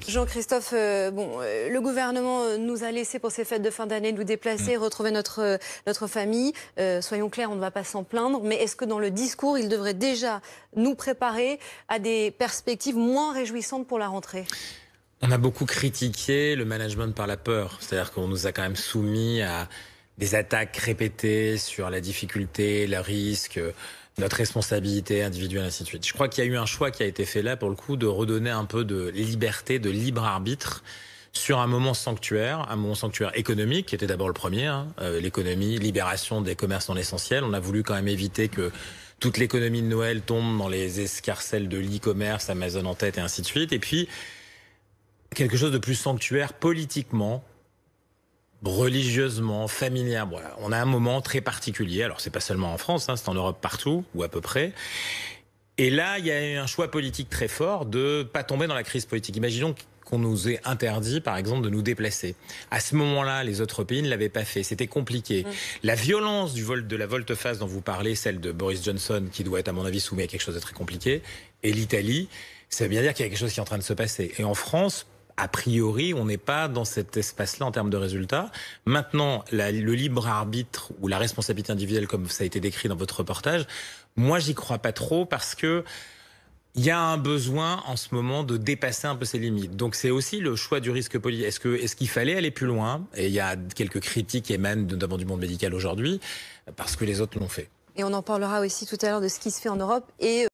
Jean-Christophe, le gouvernement nous a laissé pour ces fêtes de fin d'année nous déplacer, retrouver notre famille. Soyons clairs, on ne va pas s'en plaindre. Mais est-ce que dans le discours, il devrait déjà nous préparer à des perspectives moins réjouissantes pour la rentrée ? On a beaucoup critiqué le management par la peur. C'est-à-dire qu'on nous a quand même soumis à des attaques répétées sur la difficulté, le risque, notre responsabilité individuelle, ainsi de suite. Je crois qu'il y a eu un choix qui a été fait là, pour le coup, de redonner un peu de liberté, de libre arbitre sur un moment sanctuaire économique, qui était d'abord le premier, l'économie, libération des commerces non essentiels. On a voulu quand même éviter que toute l'économie de Noël tombe dans les escarcelles de l'e-commerce, Amazon en tête et ainsi de suite. Et puis, quelque chose de plus sanctuaire politiquement, religieusement, familial. Voilà. On a un moment très particulier. Alors, c'est pas seulement en France, c'est en Europe partout, ou à peu près. Et là, il y a eu un choix politique très fort de pas tomber dans la crise politique. Imaginons qu'on nous ait interdit, par exemple, de nous déplacer. À ce moment-là, les autres pays ne l'avaient pas fait. C'était compliqué. La violence de la volte-face dont vous parlez, celle de Boris Johnson, qui doit être, à mon avis, soumis à quelque chose de très compliqué, et l'Italie, ça veut bien dire qu'il y a quelque chose qui est en train de se passer. Et en France, a priori, on n'est pas dans cet espace-là en termes de résultats. Maintenant, le libre arbitre ou la responsabilité individuelle, comme ça a été décrit dans votre reportage, moi, j'y crois pas trop parce que il y a un besoin en ce moment de dépasser un peu ses limites. Donc c'est aussi le choix du risque politique. Est-ce qu'il fallait aller plus loin? Et il y a quelques critiques qui émanent notamment du monde médical aujourd'hui parce que les autres l'ont fait. Et on en parlera aussi tout à l'heure de ce qui se fait en Europe et